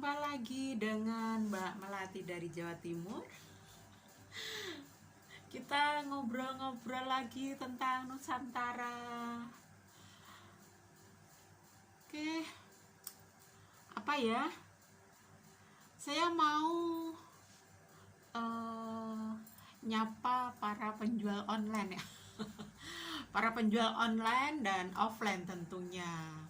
Jumpa lagi dengan Mbak Melati dari Jawa Timur. Kita ngobrol-ngobrol lagi tentang Nusantara. Oke, apa ya? Saya mau nyapa para penjual online ya. Para penjual online dan offline tentunya.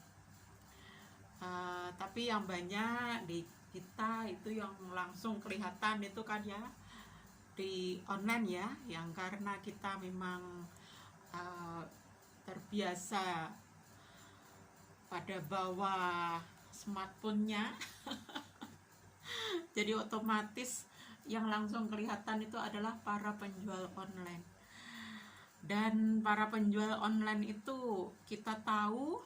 Tapi yang banyak di kita itu yang langsung kelihatan itu kan ya di online ya, yang karena kita memang terbiasa pada bawah smartphone-nya jadi otomatis yang langsung kelihatan itu adalah para penjual online. Dan para penjual online itu kita tahu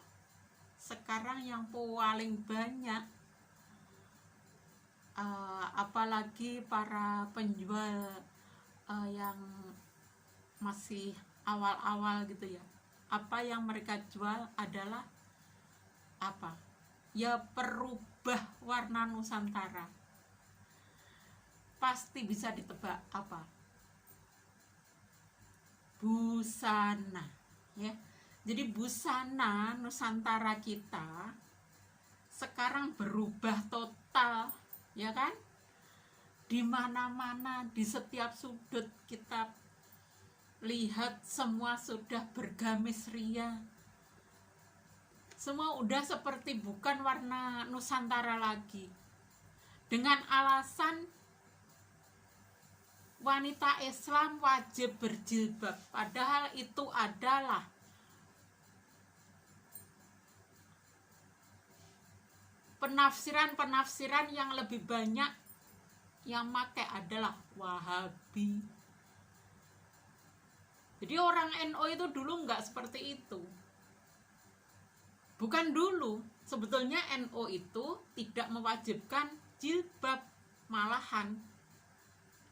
sekarang yang paling banyak apalagi para penjual yang masih awal-awal gitu ya, apa yang mereka jual adalah apa ya, perubah warna Nusantara. Pasti bisa ditebak apa? Busana ya. Jadi busana Nusantara kita sekarang berubah total, ya kan? Di mana-mana, di setiap sudut kita lihat semua sudah bergamis ria. Semua udah seperti bukan warna Nusantara lagi. Dengan alasan wanita Islam wajib berjilbab, padahal itu adalah penafsiran yang lebih banyak yang pakai adalah Wahabi. Jadi orang NU itu dulu nggak seperti itu. Bukan dulu, sebetulnya NU itu tidak mewajibkan jilbab, malahan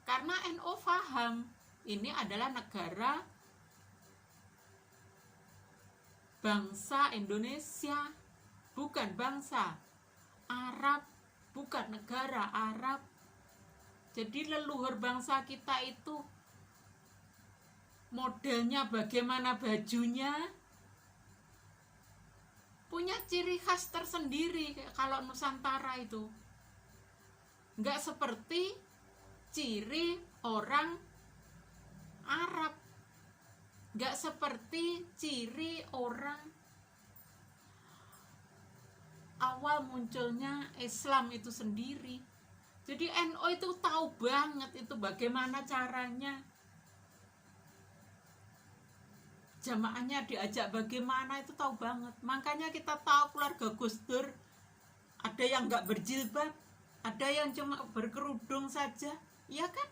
karena NU paham ini adalah negara bangsa Indonesia, bukan bangsa Arab, bukan negara Arab. Jadi leluhur bangsa kita itu modelnya bagaimana bajunya punya ciri khas tersendiri. Kalau Nusantara itu nggak seperti ciri orang Arab, nggak seperti ciri orang awal munculnya Islam itu sendiri. Jadi NU itu tahu banget itu bagaimana caranya, jamaahnya diajak bagaimana, itu tahu banget. Makanya kita tahu keluarga Gus Dur ada yang nggak berjilbab, ada yang cuma berkerudung saja, ya kan?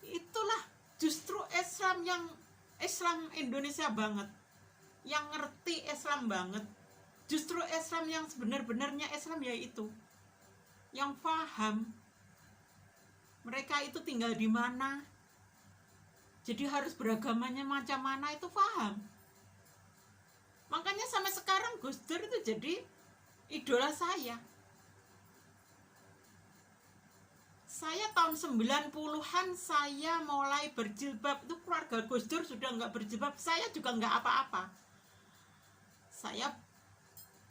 Itulah justru Islam yang Islam Indonesia banget, yang ngerti Islam banget. Justru Islam yang sebenar-benarnya Islam yaitu yang paham mereka itu tinggal di mana, jadi harus beragamanya macam mana, itu paham. Makanya sampai sekarang Gus Dur itu jadi idola saya. Saya tahun 90-an saya mulai berjilbab, itu keluarga Gus Dur sudah nggak berjilbab, saya juga nggak apa-apa.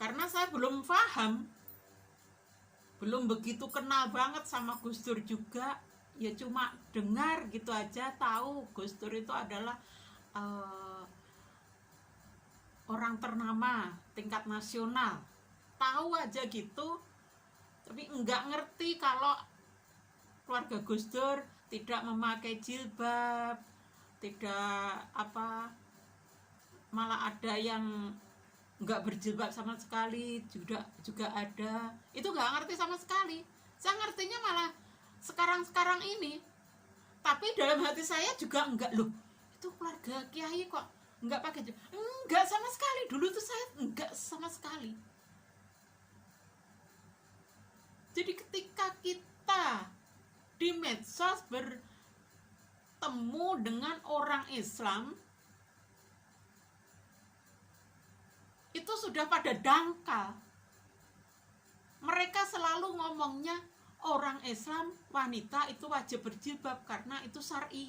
Karena saya belum paham, belum begitu kenal banget sama Gus Dur juga, ya cuma dengar gitu aja, tahu Gus Dur itu adalah orang ternama tingkat nasional, tahu aja gitu, tapi enggak ngerti kalau keluarga Gus Dur tidak memakai jilbab, tidak malah ada yang nggak berjilbab sama sekali, juga ada, itu nggak ngerti sama sekali. Saya ngertinya malah sekarang ini, tapi dalam hati saya juga enggak, loh itu keluarga kiai kok nggak pakai jilbab, enggak sama sekali. Dulu tuh saya enggak sama sekali. Jadi ketika kita di medsos bertemu dengan orang Islam, itu sudah pada dangkal. Mereka selalu ngomongnya orang Islam wanita itu wajib berjilbab karena itu syar'i.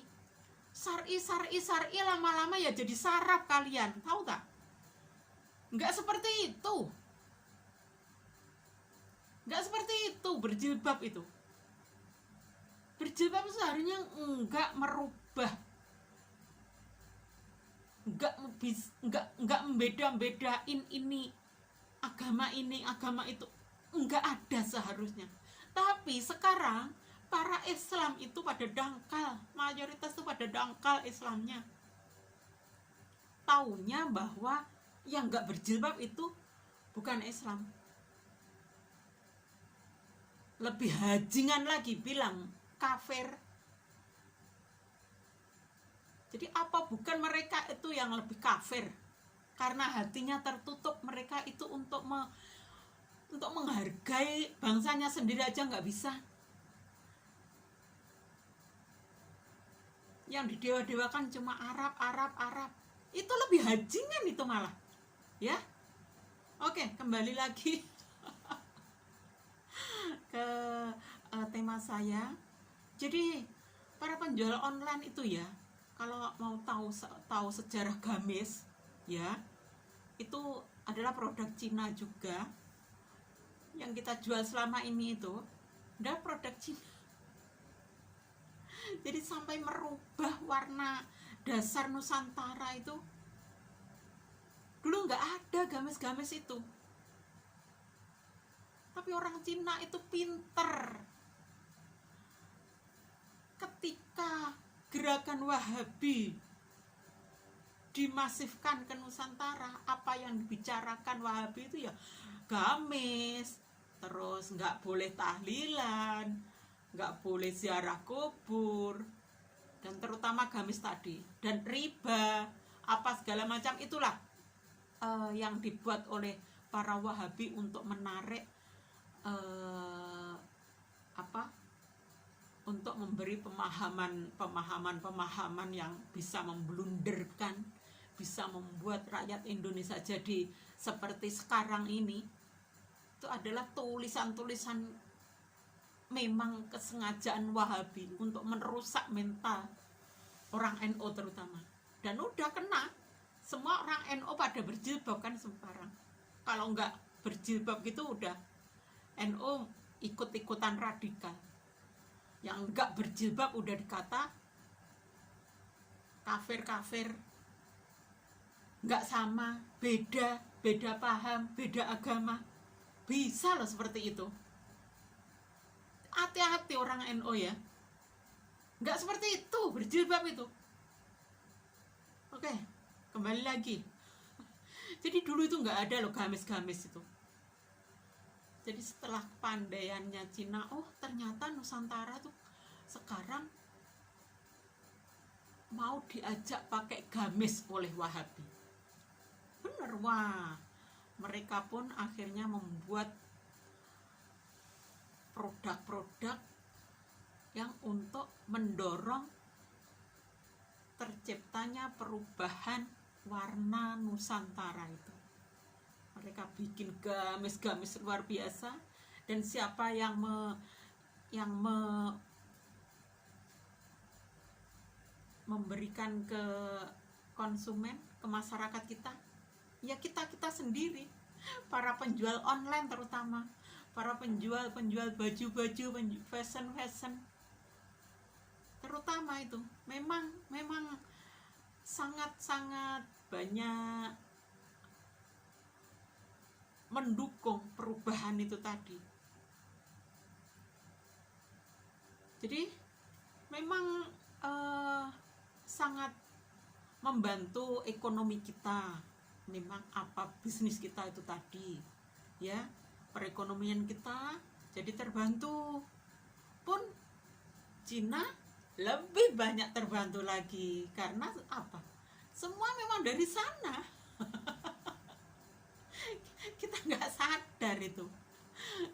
Syar'i lama-lama ya jadi saraf kalian, tahu tak? Nggak seperti itu. Nggak seperti itu berjilbab itu. Berjilbab seharusnya enggak merubah, enggak membeda-bedain ini agama itu, enggak ada seharusnya. Tapi sekarang para Islam itu pada dangkal, mayoritas itu pada dangkal Islamnya. Taunya bahwa yang enggak berjilbab itu bukan Islam. Lebih hajingan lagi bilang kafir. Jadi apa bukan mereka itu yang lebih kafir? Karena hatinya tertutup, mereka itu untuk menghargai bangsanya sendiri aja nggak bisa. Yang didewa-dewakan cuma Arab. Itu lebih hajingan itu malah. Ya. Oke, kembali lagi ke tema saya. Jadi para penjual online itu ya, kalau mau tahu sejarah gamis ya, itu adalah produk Cina juga. Yang kita jual selama ini itu udah produk Cina. Jadi sampai merubah warna dasar Nusantara itu. Dulu nggak ada gamis-gamis itu. Tapi orang Cina itu pinter. Ketika gerakan Wahabi dimasifkan ke Nusantara, apa yang dibicarakan Wahabi itu ya gamis, terus nggak boleh tahlilan, nggak boleh ziarah kubur, dan terutama gamis tadi, dan riba, apa segala macam itulah yang dibuat oleh para Wahabi untuk menarik untuk memberi pemahaman yang bisa memblunderkan, bisa membuat rakyat Indonesia jadi seperti sekarang ini. Itu adalah tulisan-tulisan memang kesengajaan Wahabi untuk merusak mental orang NU terutama. Dan udah kena, semua orang NU pada berjilbab kan sekarang. Kalau nggak berjilbab gitu udah NU ikut-ikutan radikal. Yang nggak berjilbab udah dikata kafir, nggak sama, beda paham, beda agama. Bisa loh seperti itu. Hati-hati orang NU ya, nggak seperti itu berjilbab itu. Oke, kembali lagi. Jadi dulu itu nggak ada loh gamis-gamis itu. Jadi setelah kepandaiannya Cina, oh ternyata Nusantara tuh sekarang mau diajak pakai gamis oleh Wahabi. Bener, wah. Mereka pun akhirnya membuat produk-produk yang untuk mendorong terciptanya perubahan warna Nusantara itu. Mereka bikin gamis-gamis luar biasa, dan siapa yang memberikan ke konsumen, ke masyarakat kita, ya kita sendiri, para penjual online terutama, para penjual baju-baju, fashion terutama itu memang sangat banyak mendukung perubahan itu tadi. Jadi memang sangat membantu ekonomi kita, memang apa bisnis kita itu tadi ya, perekonomian kita jadi terbantu. Pun Cina lebih banyak terbantu lagi karena apa, semua memang dari sana. Kita nggak sadar itu,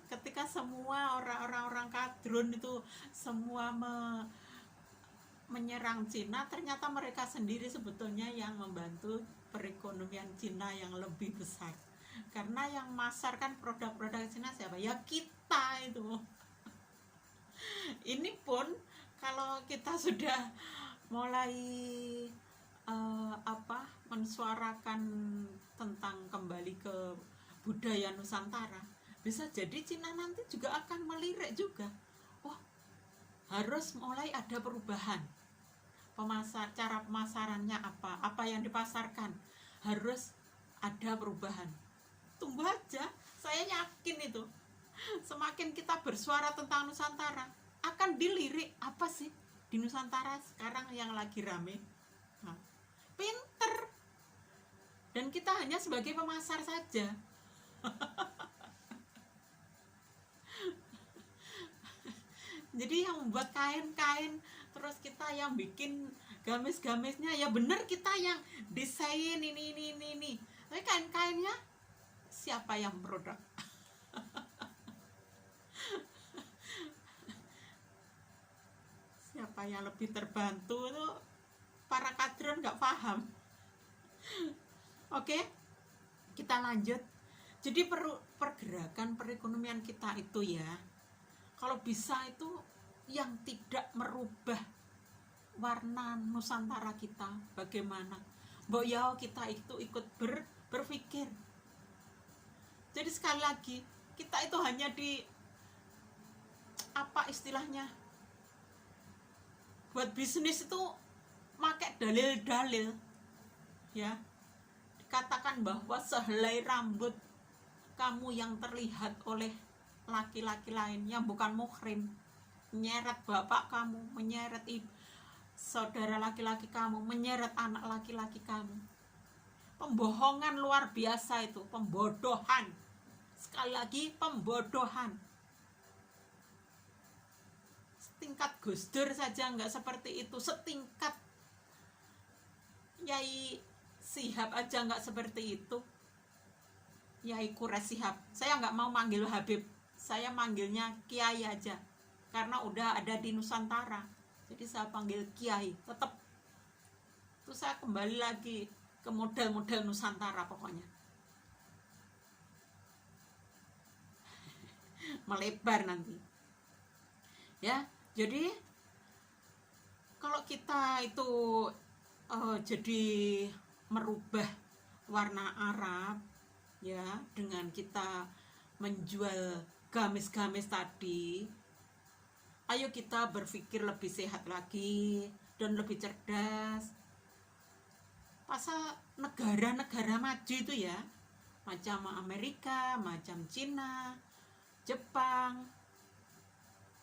ketika semua orang kadrun itu semua menyerang Cina, ternyata mereka sendiri sebetulnya yang membantu perekonomian Cina yang lebih besar. Karena yang masarkan produk-produk Cina siapa? Ya kita itu. Ini pun kalau kita sudah mulai mensuarakan tentang kembali ke budaya Nusantara, bisa jadi Cina nanti juga akan melirik juga. Oh, harus mulai ada perubahan. Cara pemasarannya apa yang dipasarkan harus ada perubahan. Tunggu aja, saya yakin itu. Semakin kita bersuara tentang Nusantara, akan dilirik apa sih di Nusantara sekarang yang lagi rame. Nah, pinter. Dan kita hanya sebagai pemasar saja. Jadi yang membuat kain-kain, terus kita yang bikin gamis-gamisnya, ya bener kita yang desain ini. Tapi kain-kainnya siapa yang produk? Siapa yang lebih terbantu itu para kadron nggak paham. Oke, kita lanjut. Jadi pergerakan perekonomian kita itu ya, kalau bisa itu yang tidak merubah warna Nusantara kita, bagaimana? Mbok ya kita itu ikut berpikir. Jadi sekali lagi, kita itu hanya di apa istilahnya, buat bisnis itu pakai dalil-dalil ya. Dikatakan bahwa sehelai rambut kamu yang terlihat oleh laki-laki lain yang bukan muhrim, menyeret bapak kamu, menyeret saudara laki-laki kamu, menyeret anak laki-laki kamu. Pembohongan luar biasa itu, pembodohan. Sekali lagi, pembodohan. Setingkat Gus Dur saja nggak seperti itu, setingkat Yai Shihab aja nggak seperti itu. Yai Quraish Shihab, saya nggak mau manggil Habib, saya manggilnya Kiai aja, karena udah ada di Nusantara, jadi saya panggil Kiai tetap. Terus saya kembali lagi ke model-model Nusantara pokoknya. Melebar nanti ya. Jadi kalau kita itu jadi merubah warna Arab ya, dengan kita menjual gamis-gamis tadi, ayo kita berpikir lebih sehat lagi dan lebih cerdas. Pasal negara-negara maju itu ya, macam Amerika, macam Cina, Jepang,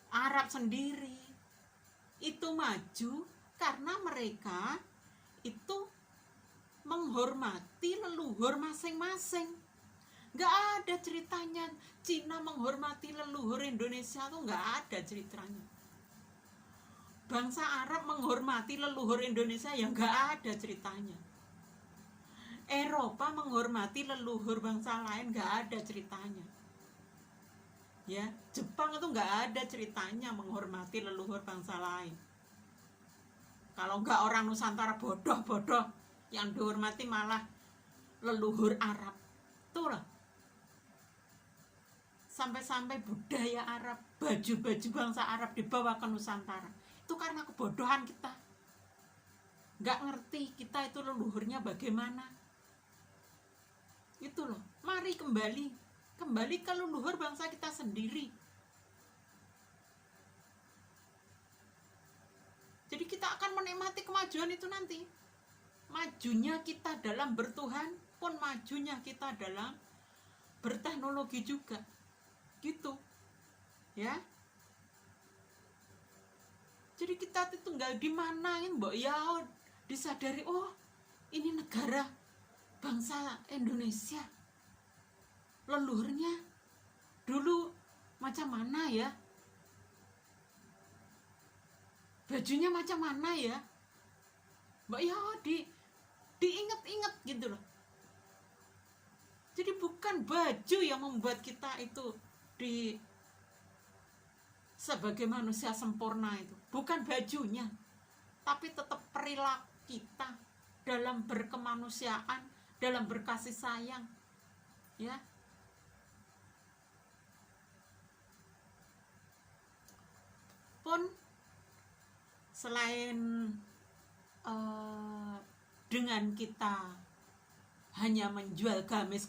Arab sendiri, itu maju karena mereka itu menghormati leluhur masing-masing. Nggak ada ceritanya Cina menghormati leluhur Indonesia, tuh nggak ada ceritanya. Bangsa Arab menghormati leluhur Indonesia, yang nggak ada ceritanya. Eropa menghormati leluhur bangsa lain, nggak ada ceritanya. Ya, Jepang itu nggak ada ceritanya menghormati leluhur bangsa lain. Kalau nggak orang Nusantara bodoh-bodoh, yang dihormati malah leluhur Arab. Tuh lah. Sampai-sampai budaya Arab, baju-baju bangsa Arab dibawa ke Nusantara. Itu karena kebodohan kita. Nggak ngerti kita itu leluhurnya bagaimana. Itu loh. Mari kembali ke leluhur bangsa kita sendiri. Jadi kita akan menikmati kemajuan itu nanti. Majunya kita dalam bertuhan, pun majunya kita dalam berteknologi juga. Gitu ya. Jadi kita itu tinggal di mana mbok ya, disadari, oh ini negara bangsa Indonesia, leluhurnya dulu macam mana ya, bajunya macam mana ya mbak ya, diingat-ingat gitu loh. Jadi bukan baju yang membuat kita itu sebagai manusia sempurna, itu bukan bajunya, tapi tetap perilaku kita dalam berkemanusiaan, dalam berkasih sayang. ya. Pun selain dengan kita hanya menjual gamis,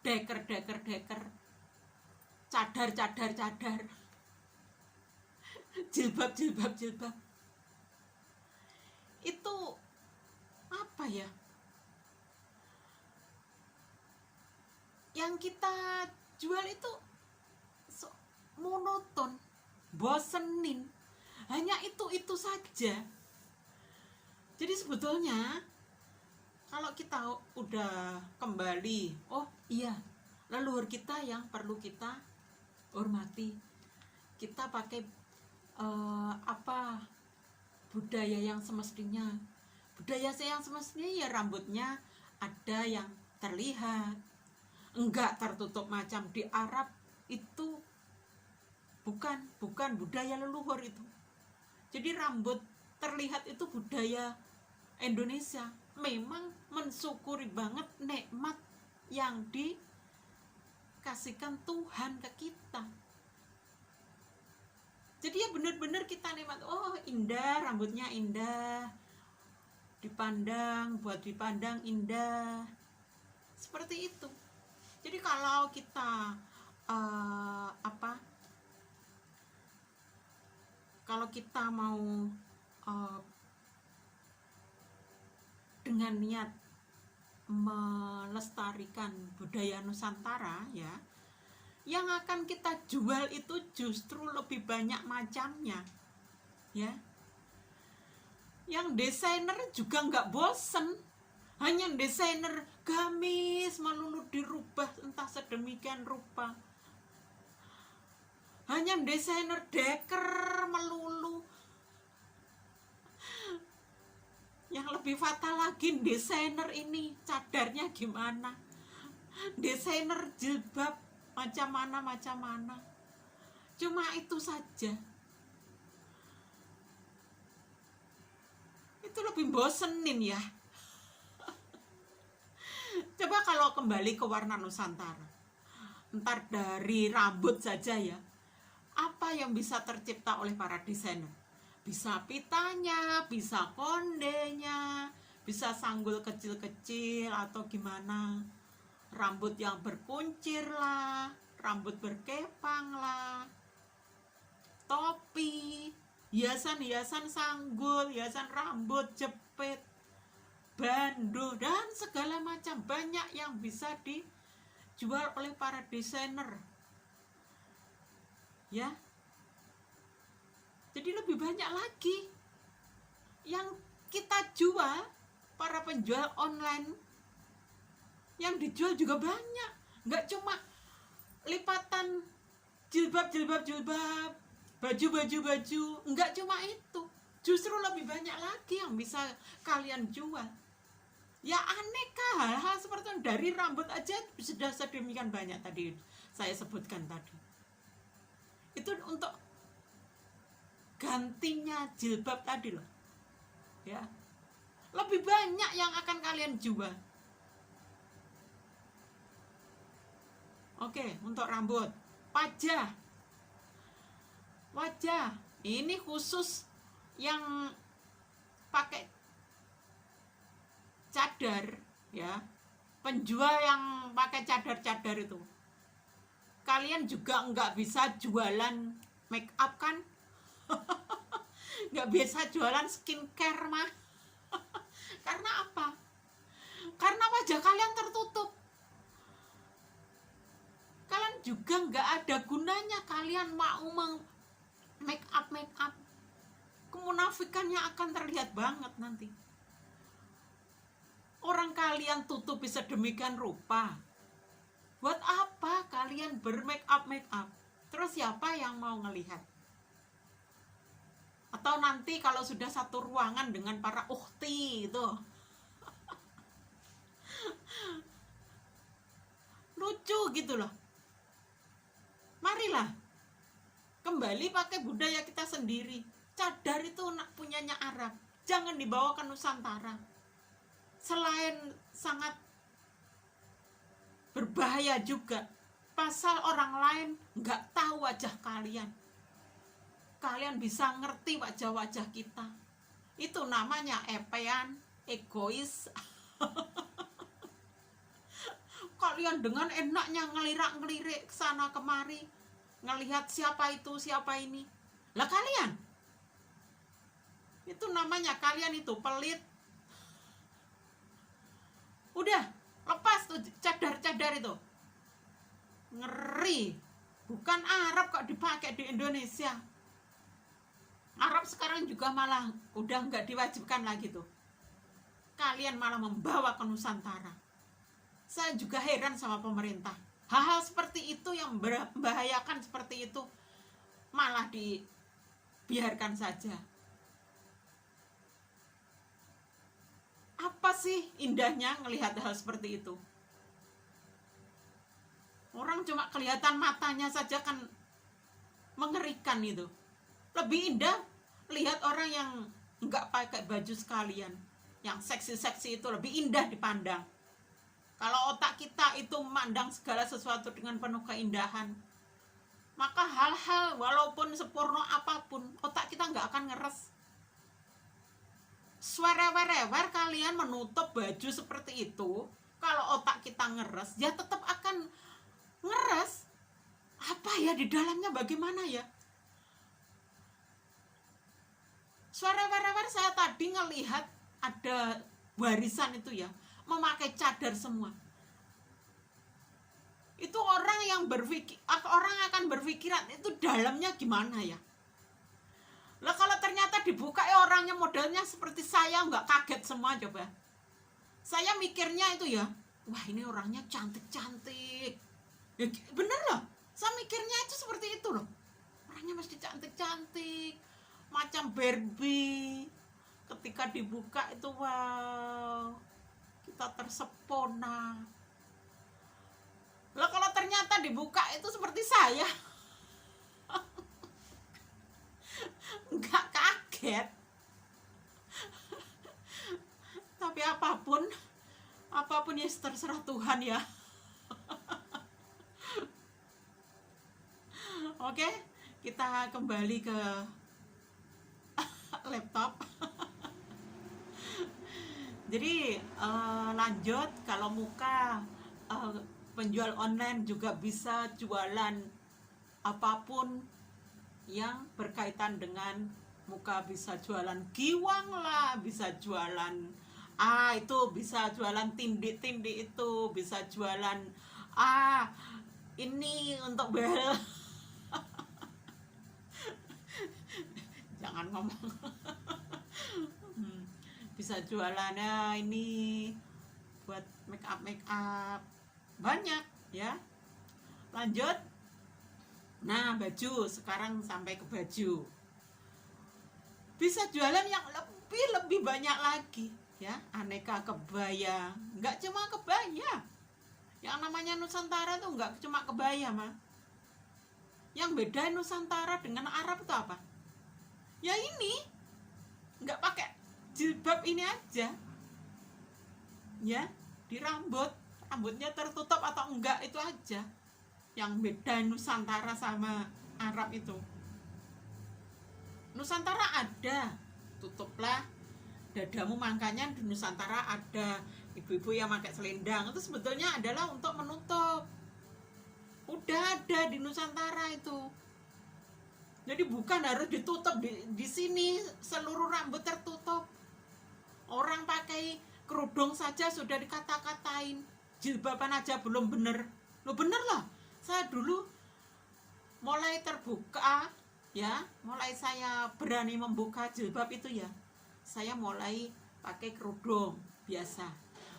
deker, cadar, jilbab, itu apa ya, yang kita jual itu monoton, bosenin, hanya itu saja. Jadi sebetulnya kalau kita udah kembali, oh iya, leluhur kita yang perlu kita hormati, kita pakai budaya yang semestinya. Budaya yang semestinya ya rambutnya ada yang terlihat, enggak tertutup macam di Arab. Itu bukan budaya leluhur itu. Jadi rambut terlihat itu budaya Indonesia. Memang mensyukuri banget nikmat yang dikasihkan Tuhan ke kita. Jadi ya benar-benar kita nikmat, oh indah, rambutnya indah, buat dipandang indah, seperti itu. Jadi kalau kita kalau kita mau dengan niat melestarikan budaya Nusantara, ya, yang akan kita jual itu justru lebih banyak macamnya, ya. Yang desainer juga nggak bosen, hanya desainer gamis melulu dirubah entah sedemikian rupa, hanya desainer deker melulu. Yang lebih fatal lagi, desainer ini cadarnya gimana, desainer jilbab macam mana, cuma itu saja. Itu lebih bosenin ya. Coba kalau kembali ke warna Nusantara, entar dari rambut saja ya, apa yang bisa tercipta oleh para desainer? Bisa pitanya, bisa kondenya, bisa sanggul kecil-kecil atau gimana, rambut yang berkuncir lah, rambut berkepang lah, topi, hiasan-hiasan sanggul, hiasan rambut, jepit, bando, dan segala macam. Banyak yang bisa dijual oleh para desainer, ya. Jadi lebih banyak lagi yang kita jual, para penjual online yang dijual juga banyak. Nggak cuma lipatan jilbab, baju, nggak cuma itu. Justru lebih banyak lagi yang bisa kalian jual. Ya aneka hal-hal seperti itu. Dari rambut aja sudah sedemikian banyak tadi saya sebutkan tadi. Itu untuk gantinya jilbab tadi loh, ya. Lebih banyak yang akan kalian jual. Oke, untuk rambut, wajah ini khusus yang pakai cadar, ya. Penjual yang pakai cadar itu, kalian juga nggak bisa jualan make up kan? Nggak bisa jualan skincare mah. Karena apa? Karena wajah kalian tertutup. Kalian juga nggak ada gunanya kalian mau make up. Kemunafikannya akan terlihat banget nanti. Orang kalian tutupi sedemikian rupa, buat apa kalian bermake up? Terus siapa yang mau ngelihat? Atau nanti kalau sudah satu ruangan dengan para ukhti itu, lucu gitu loh. Marilah kembali pakai budaya kita sendiri. Cadar itu punyanya Arab, jangan dibawa ke Nusantara. Selain sangat berbahaya juga. Pasal orang lain nggak tahu wajah kalian, kalian bisa ngerti wajah-wajah kita. Itu namanya epean, egois. Kalian dengan enaknya ngelirak-ngelirik kesana kemari, ngelihat siapa itu, siapa ini. Lah kalian, itu namanya kalian itu pelit. Udah, lepas tuh cadar-cadar itu. Ngeri. Bukan Arab kok dipakai di Indonesia. Arab sekarang juga malah udah nggak diwajibkan lagi tuh. Kalian malah membawa ke Nusantara. Saya juga heran sama pemerintah. Hal-hal seperti itu yang membahayakan seperti itu malah dibiarkan saja. Apa sih indahnya ngelihat hal seperti itu? Orang cuma kelihatan matanya saja kan mengerikan itu. Lebih indah lihat orang yang nggak pakai baju sekalian, yang seksi-seksi itu lebih indah dipandang. Kalau otak kita itu memandang segala sesuatu dengan penuh keindahan, maka hal-hal walaupun sempurna apapun, otak kita nggak akan ngeres. Swerewer-wer kalian menutup baju seperti itu, kalau otak kita ngeres, ya tetap akan ngeres. Apa ya di dalamnya bagaimana ya? Swerewer-wer saya tadi ngelihat ada warisan itu ya, memakai cadar semua. Itu orang yang orang akan berpikiran itu dalamnya gimana ya. Lah kalau ternyata dibuka ya orangnya modelnya seperti saya, nggak kaget semua coba. Saya mikirnya itu ya, wah ini orangnya cantik-cantik. Ya, bener loh, saya mikirnya itu seperti itu loh. Orangnya mesti cantik-cantik, macam Barbie. Ketika dibuka itu wow, kita tersepona. Lah kalau ternyata dibuka itu seperti saya, nggak kaget. Tapi apapun ya terserah Tuhan ya. Oke, kita kembali ke laptop. Jadi lanjut, kalau muka penjual online juga bisa jualan apapun yang berkaitan dengan muka. Bisa jualan giwang lah, bisa jualan itu, bisa jualan tindi-tindi itu, bisa jualan ini untuk bel. Jangan ngomong. Bisa jualannya ini buat make up banyak ya. Lanjut. Nah, baju, sekarang sampai ke baju. Bisa jualan yang lebih banyak lagi ya, aneka kebaya. Nggak cuma kebaya. Yang namanya Nusantara tuh nggak cuma kebaya mah. Yang bedain Nusantara dengan Arab itu apa? Ya ini, nggak pakai jilbab ini aja ya, di rambutnya tertutup atau enggak, itu aja yang beda Nusantara sama Arab itu. Nusantara ada, tutuplah dadamu, makanya di Nusantara ada ibu-ibu yang pakai selendang, itu sebetulnya adalah untuk menutup. Udah ada di Nusantara itu. Jadi bukan harus ditutup di sini seluruh rambut tertutup. Orang pakai kerudung saja sudah dikata-katain, jilbaban aja belum bener. Lo bener lah. Saya dulu mulai terbuka ya, mulai saya berani membuka jilbab itu ya, saya mulai pakai kerudung biasa.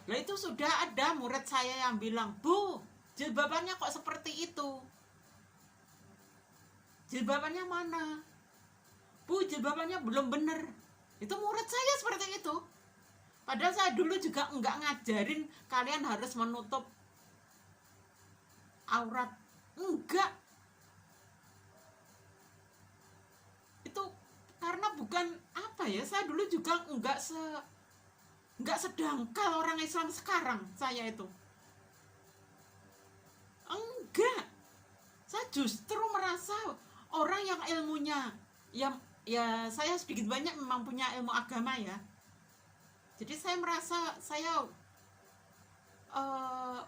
Lah itu sudah ada murid saya yang bilang, "Bu, jilbabannya kok seperti itu? Jilbabannya mana? Bu, jilbabannya belum bener." Itu murid saya seperti itu. Padahal saya dulu juga enggak ngajarin kalian harus menutup aurat. Enggak. Itu karena bukan apa ya, saya dulu juga enggak sedangkal orang Islam sekarang saya itu. justru merasa orang yang ilmunya, ya saya sedikit banyak memang punya ilmu agama ya, jadi saya merasa saya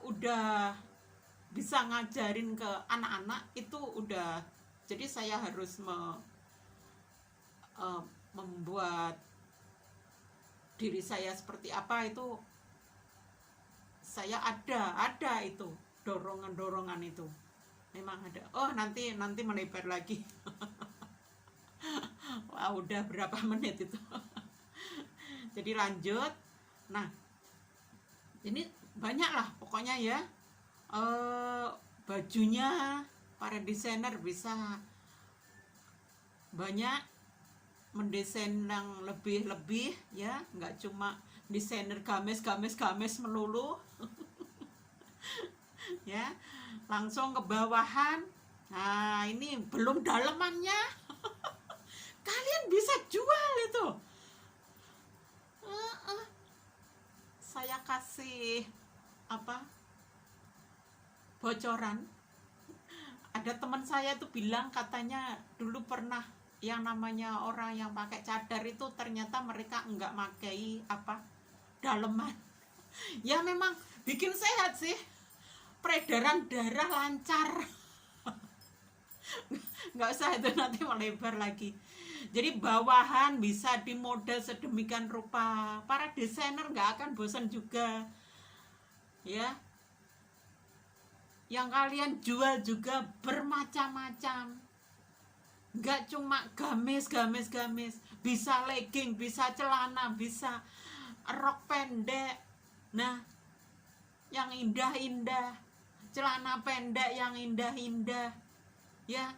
udah bisa ngajarin ke anak-anak itu udah, jadi saya harus membuat diri saya seperti apa itu, saya ada itu dorongan itu memang ada. Oh, nanti melebar lagi. Wah, udah berapa menit itu. Jadi lanjut. Nah, ini banyak lah pokoknya ya, bajunya para desainer bisa banyak mendesain yang lebih ya, nggak cuma desainer gamis melulu. Ya, langsung ke bawahan. Nah, ini belum dalemannya. Kalian bisa jual itu. Saya kasih bocoran. Ada teman saya tuh bilang katanya dulu pernah yang namanya orang yang pakai cadar itu ternyata mereka enggak pakai daleman. Ya memang bikin sehat sih, peredaran darah lancar. Nggak usah itu, nanti melebar lagi. Jadi bawahan bisa dimodel sedemikian rupa, para desainer nggak akan bosan juga ya. Yang kalian jual juga bermacam-macam, nggak cuma gamis, bisa legging, bisa celana, bisa rok pendek. Nah, yang indah-indah, celana pendek yang indah-indah ya,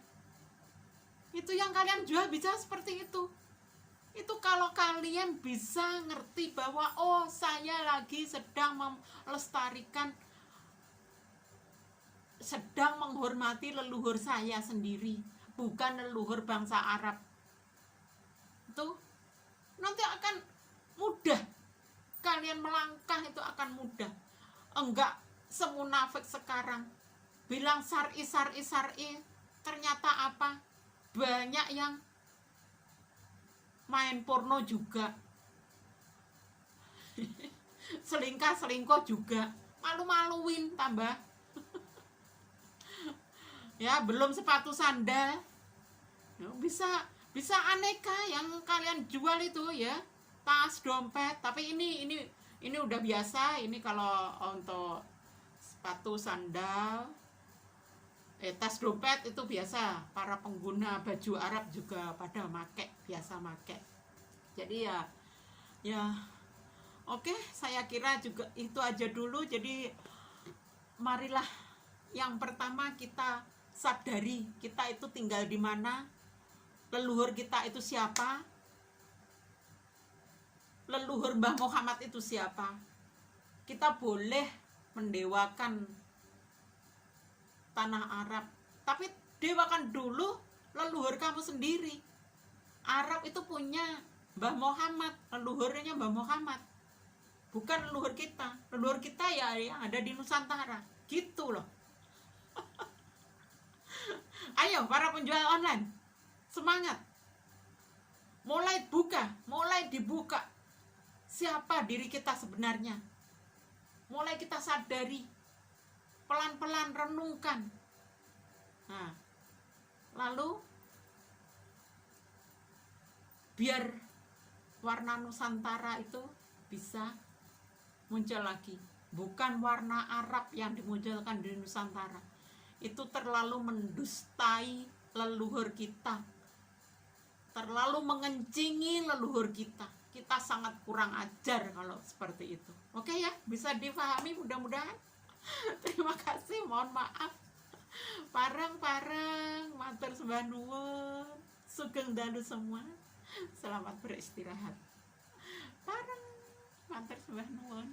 itu yang kalian jual bisa seperti itu. Itu kalau kalian bisa ngerti bahwa oh, saya lagi sedang melestarikan, sedang menghormati leluhur saya sendiri, bukan leluhur bangsa Arab. Itu nanti akan mudah, kalian melangkah itu akan mudah. Enggak semunafik sekarang bilang syar'i, ternyata apa? Banyak yang main porno juga. Selingkuh juga, malu-maluin tambah. Ya, belum sepatu sandal. Bisa aneka yang kalian jual itu ya. Tas, dompet, tapi ini udah biasa. Ini kalau untuk sepatu, sandal, tas, dompet itu biasa. Para pengguna baju Arab juga pada biasa make. Jadi ya oke, saya kira juga itu aja dulu. Jadi marilah yang pertama kita sadari kita itu tinggal di mana, leluhur kita itu siapa, leluhur Mbah Muhammad itu siapa. Kita boleh mendewakan tanah Arab, tapi dewakan dulu leluhur kamu sendiri. Arab itu punya Mbah Muhammad, leluhurnya Mbah Muhammad, bukan leluhur kita. Leluhur kita ya yang ada di Nusantara, gitu loh. Ayo para penjual online, semangat, mulai dibuka siapa diri kita sebenarnya, mulai kita sadari, pelan-pelan renungkan. Nah, lalu biar warna Nusantara itu bisa muncul lagi, bukan warna Arab yang dimunculkan di Nusantara. Itu terlalu mendustai leluhur kita, terlalu mengencingi leluhur kita. Kita sangat kurang ajar kalau seperti itu. Oke ya, bisa dipahami mudah-mudahan. Terima kasih, mohon maaf. Parang matur sembah nuwun, sugeng dalu semua. Selamat beristirahat. Parang matur sembah nuwun.